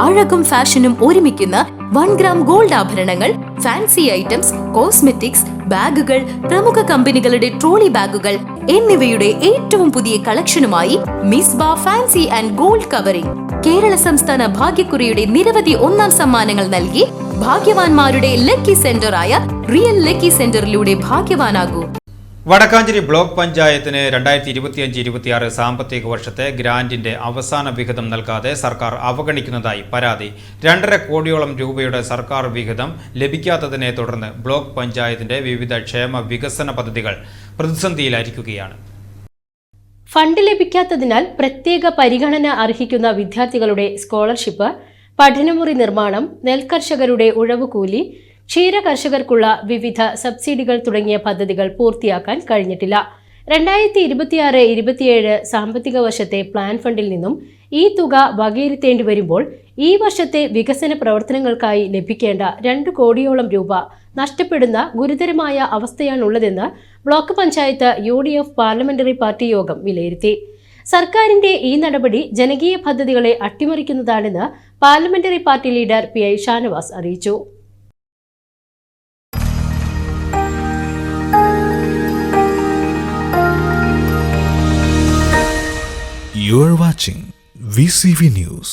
അഴകും ഫാഷനും ഒരുമിക്കുന്ന 1 gram gold ആഭരണങ്ങൾ, ഫാൻസി ഐറ്റംസ്, കോസ്മെറ്റിക്സ്, ബാഗുകൾ, പ്രമുഖ കമ്പനികളുടെ ട്രോളി ബാഗുകൾ എന്നിവയുടെ ഏറ്റവും പുതിയ കളക്ഷനുമായി Misba fancy and gold covering Kerala സംസ്ഥാന ഭാഗ്യക്കുറിയുടെ നിരവധി ഒന്നാം സമ്മാനങ്ങൾ നൽകി ഭാഗ്യവാന്മാരുടെ ലക്കി സെന്ററായ റിയൽ ലക്കി സെന്ററിലൂടെ ഭാഗ്യവാനാകൂ. വടക്കാഞ്ചേരി ബ്ലോക്ക് പഞ്ചായത്തിന് 2025-26 സാമ്പത്തിക വർഷത്തെ ഗ്രാന്റിന്റെ അവസാന വിഹിതം നൽകാതെ സർക്കാർ അവഗണിക്കുന്നതായി പരാതി. 2.5 കോടിയോളം രൂപയുടെ സർക്കാർ വിഹിതം ലഭിക്കാത്തതിനെ തുടർന്ന് ബ്ലോക്ക് പഞ്ചായത്തിന്റെ വിവിധ ക്ഷേമ വികസന പദ്ധതികൾ പ്രതിസന്ധിയിലായിരിക്കുകയാണ്. ഫണ്ട് ലഭിക്കാത്തതിനാൽ പ്രത്യേക പരിഗണന അർഹിക്കുന്ന വിദ്യാർത്ഥികളുടെ സ്കോളർഷിപ്പ്, പഠനമുറി നിർമ്മാണം, നെൽകർഷകരുടെ ഉഴവുകൂലി, ക്ഷീര കർഷകർക്കുള്ള വിവിധ സബ്സിഡികൾ തുടങ്ങിയ പദ്ധതികൾ പൂർത്തിയാക്കാൻ കഴിഞ്ഞിട്ടില്ല. 2026-27 സാമ്പത്തിക വർഷത്തെ പ്ലാൻ ഫണ്ടിൽ നിന്നും ഈ തുക വകയിരുത്തേണ്ടി വരുമ്പോൾ ഈ വർഷത്തെ വികസന പ്രവർത്തനങ്ങൾക്കായി ലഭിക്കേണ്ട 2 കോടിയോളം രൂപ നഷ്ടപ്പെടുന്ന ഗുരുതരമായ അവസ്ഥയാണുള്ളതെന്ന് block panchayat UDF parliamentary party യോഗം വിലയിരുത്തി. സർക്കാരിന്റെ ഈ നടപടി ജനകീയ പദ്ധതികളെ അട്ടിമറിക്കുന്നതാണെന്ന് parliamentary party leader PI Shanavas അറിയിച്ചു. You are watching VCV News.